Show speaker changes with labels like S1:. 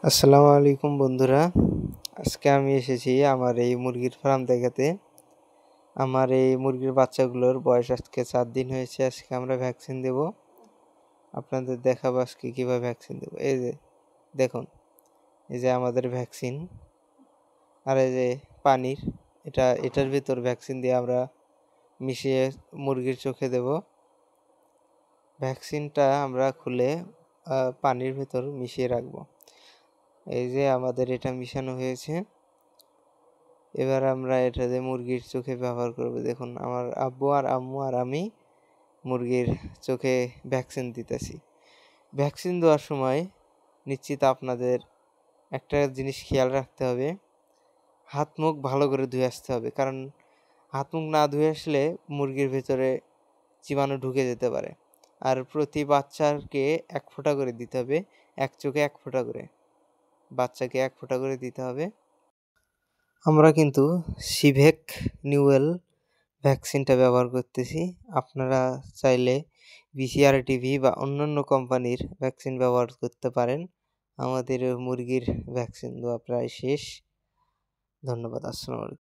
S1: আসসালামু আলাইকুম বন্ধুরা। আজকে আমি এসেছি আমার এই মুরগির ফার্ম দেখাতে। আমার এই মুরগির বাচ্চাগুলোর বয়স আজকে ৪ দিন হয়েছে। আজকে আমরা ভ্যাকসিন দেব। আপনাদের দেখাবো আজকে কিভাবে ভ্যাকসিন দেব। এই যে দেখুন, এই যে আমাদের ভ্যাকসিন, আর এই যে পানির, এটার ভিতর ভ্যাকসিন দিয়ে আমরা মিশিয়ে মুরগির চোখে দেব। ভ্যাকসিনটা আমরা খুলে পানির ভিতর মিশিয়ে রাখবো। এই যে আমাদের এটা মিশানো হয়েছে। এবার আমরা এটাতে মুরগির চোখে ব্যবহার করব। দেখুন, আমার আব্বু আর আম্মু আর আমি মুরগির চোখে ভ্যাকসিন দিতেছি। ভ্যাকসিন দেওয়ার সময় নিশ্চিত আপনাদের একটা জিনিস খেয়াল রাখতে হবে, হাত মুখ ভালো করে ধুয়ে আসতে হবে। কারণ হাত মুখ না ধুয়ে আসলে মুরগির ভেতরে জীবাণু ঢুকে যেতে পারে। আর প্রতি বাচ্চাকে ১ ফোঁটা করে দিতে হবে, এক চোখে ১ ফোঁটা করে, বাচ্চাকে ১ ফোঁটা করে দিতে হবে। আমরা কিন্তু সিভেক নিউয়েল ভ্যাকসিনটা ব্যবহার করতেছি। আপনারা চাইলে BCR-TB বা অন্যান্য কোম্পানির ভ্যাকসিন ব্যবহার করতে পারেন। আমাদের মুরগির ভ্যাকসিন দেওয়া প্রায় শেষ। ধন্যবাদ। আসসালামু আলাইকুম।